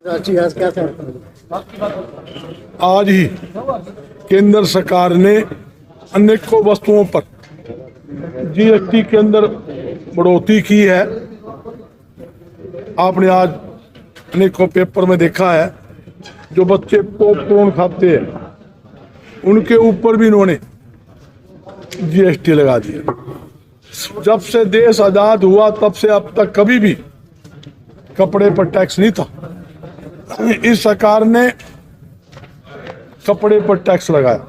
आज ही केंद्र सरकार ने अनेकों वस्तुओं पर जीएसटी के अंदर बढ़ोतरी की है। आपने आज अनेकों पेपर में देखा है, जो बच्चे पॉपकॉर्न खाते हैं उनके ऊपर भी इन्होंने जीएसटी लगा दिया। जब से देश आजाद हुआ तब से अब तक कभी भी कपड़े पर टैक्स नहीं था। इस सरकार ने कपड़े पर टैक्स लगाया।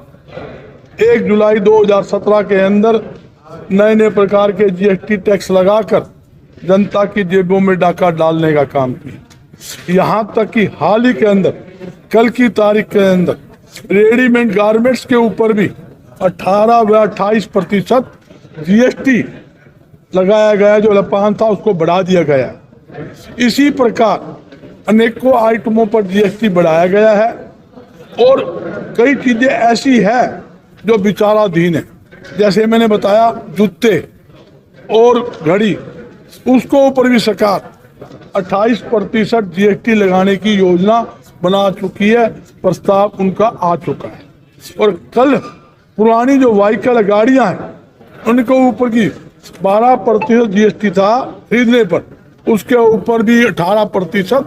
1 जुलाई 2017 के अंदर नए नए प्रकार के जीएसटी टैक्स लगाकर जनता की जेबों में डाका डालने का काम किया। यहाँ तक कि हाल ही के अंदर, कल की तारीख के अंदर, रेडीमेड गारमेंट्स के ऊपर भी 18 व 28% जीएसटी लगाया गया। जो लपान था उसको बढ़ा दिया गया। इसी प्रकार अनेकों आइटमों पर जीएसटी बढ़ाया गया है और कई चीजें ऐसी है जो विचाराधीन है। जैसे मैंने बताया, जूते और घड़ी, उसको ऊपर भी सरकार 28% जीएसटी लगाने की योजना बना चुकी है। प्रस्ताव उनका आ चुका है। और कल पुरानी जो व्हीकल गाड़ियां हैं उनके ऊपर की 12% जीएसटी था खरीदने पर, उसके ऊपर भी 18%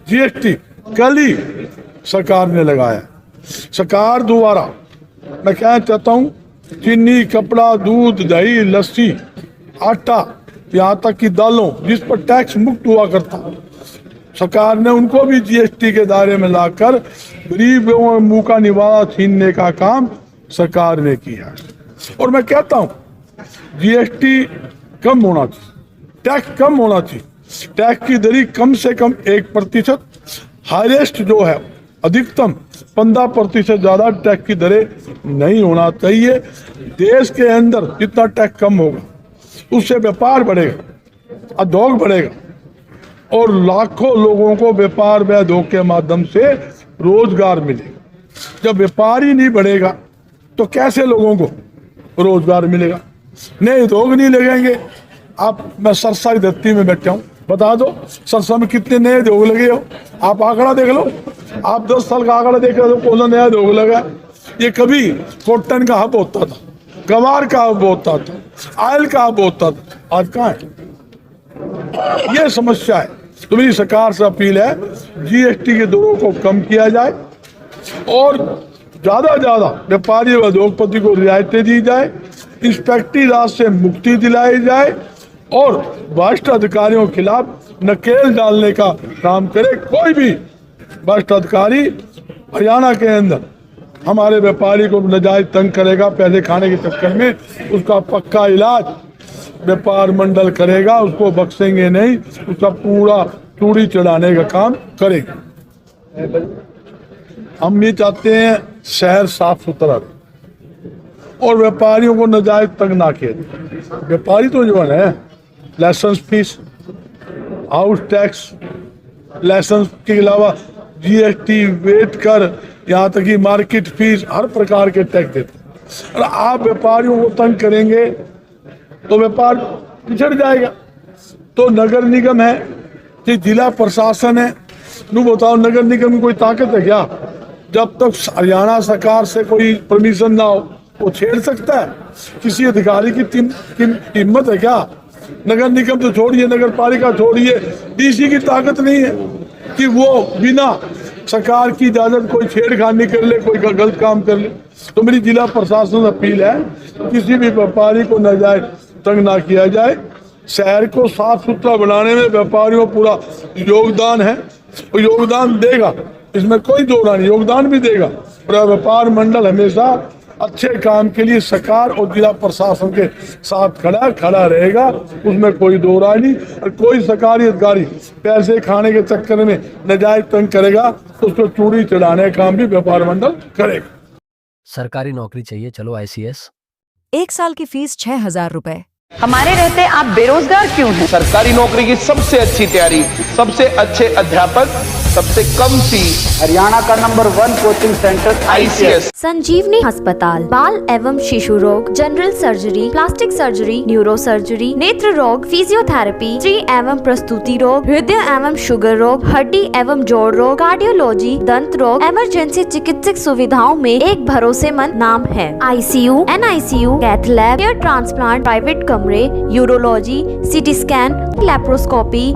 जीएसटी कल ही सरकार ने लगाया। सरकार द्वारा मैं कहना चाहता हूँ, चीनी, कपड़ा, दूध, दही, लस्सी, आटा, यहाँ तक कि दालों, जिस पर टैक्स मुक्त हुआ करता, सरकार ने उनको भी जीएसटी के दायरे में लाकर गरीबों मुंह का निवाला छीनने का काम सरकार ने किया। और मैं कहता हूँ जीएसटी कम होना चाहिए, टैक्स कम होना चाहिए। टैक्स की दरी कम से कम 1%, हाईएस्ट जो है अधिकतम 15% ज्यादा टैक्स की दरें नहीं होना चाहिए। देश के अंदर जितना टैक्स कम होगा उससे व्यापार बढ़ेगा, उद्योग बढ़ेगा और लाखों लोगों को व्यापार व उद्योग के माध्यम से रोजगार मिलेगा। जब व्यापार ही नहीं बढ़ेगा तो कैसे लोगों को रोजगार मिलेगा? नए उद्योग नहीं लगेंगे। मैं सरसा की धरती में बैठा हूँ, बता दो सरसा में कितने नए उद्योग लगे हो? आप आंकड़ा देख लो। आप 10 साल का आंकड़ा देख रहे हो, कौन सा नया उद्योग लगा? ये कभी कॉटन का हब होता था, गवार का हब होता था, ऑयल का हब होता था, आज कहाँ है? ये समस्या है। तो मेरी सरकार से अपील है, जीएसटी के दरों को कम किया जाए और ज्यादा ज्यादा व्यापारी व उद्योगपति को रियायतें दी जाए, इंस्पेक्टरी राज से मुक्ति दिलाई जाए और भ्रष्ट अधिकारियों के खिलाफ नकेल डालने का काम करे। कोई भी भ्रष्ट अधिकारी हरियाणा के अंदर हमारे व्यापारी को नाजायज तंग करेगा, पैसे खाने के चक्कर में, उसका पक्का इलाज व्यापार मंडल करेगा, उसको बख्शेंगे नहीं, उसका पूरा चूड़ी चढ़ाने का काम करेंगे। हम ये चाहते हैं शहर साफ सुथरा और व्यापारियों को नाजायज तंग ना किया। व्यापारी तो जो है licence fees, house tax, licence के अलावा जीएसटी, वेट कर, यहाँ तक कि मार्केट फीस, हर प्रकार के टैक्स देते हैं। और आप व्यापारियों को तंग करेंगे तो व्यापार पिछड़ जाएगा। तो नगर निगम है कि जिला प्रशासन है, नू बताओ नगर निगम में कोई ताकत है क्या? जब तक हरियाणा सरकार से कोई परमिशन ना हो वो छेड़ सकता है? किसी अधिकारी की हिम्मत है क्या? नगर निगम तो छोड़िए, नगर पालिका छोड़िए, डीसी की ताकत नहीं है कि वो बिना सरकार की इजाजत कोई छेड़खानी कर ले, कोई गलत काम कर ले। तो मेरी जिला प्रशासन से अपील है, किसी भी व्यापारी को नाजायज तंग ना किया जाए। शहर को साफ सुथरा बनाने में व्यापारियों पूरा योगदान है, वो योगदान देगा, इसमें कोई दो राय नहीं, योगदान भी देगा। और व्यापार मंडल हमेशा अच्छे काम के लिए सरकार और जिला प्रशासन के साथ खड़ा रहेगा, उसमें कोई दो राय नहीं। और कोई सरकारी अधिकारी पैसे खाने के चक्कर में नाजायज तंग करेगा तो उसको चूड़ी चढ़ाने का काम भी व्यापार मंडल करेगा। सरकारी नौकरी चाहिए, चलो आईसीएस। 1 साल की फीस 6,000 रुपए। हमारे रहते आप बेरोजगार क्यों हैं? सरकारी नौकरी की सबसे अच्छी तैयारी, सबसे अच्छे अध्यापक सबसे कम फीस, हरियाणा का नंबर 1 कोचिंग सेंटर ICS। संजीवनी अस्पताल, बाल एवं शिशु रोग, general surgery, plastic surgery, neuro surgery, नेत्र रोग, फिजियोथेरेपी, स्त्री एवं प्रसूति रोग, हृदय एवं शुगर रोग, हड्डी एवं जोड़ रोग, कार्डियोलॉजी, दंत रोग, इमरजेंसी चिकित्सक सुविधाओं में एक भरोसेमंद नाम है। ICU, NICU, cath lab, hair transplant, private कमरे, urology, CT scan, laparoscopy,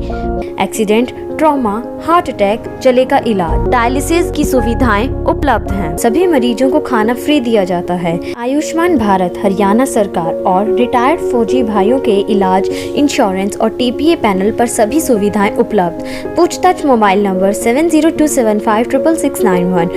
accident, trauma, heart attack, जले का इलाज, डायलिसिस की सुविधाएं उपलब्ध हैं। सभी मरीजों को खाना फ्री दिया जाता है। आयुष्मान भारत हरियाणा सरकार और रिटायर्ड फौजी भाइयों के इलाज, इंश्योरेंस और TPA पैनल पर सभी सुविधाएं उपलब्ध। पूछताछ मोबाइल नंबर 7027566691।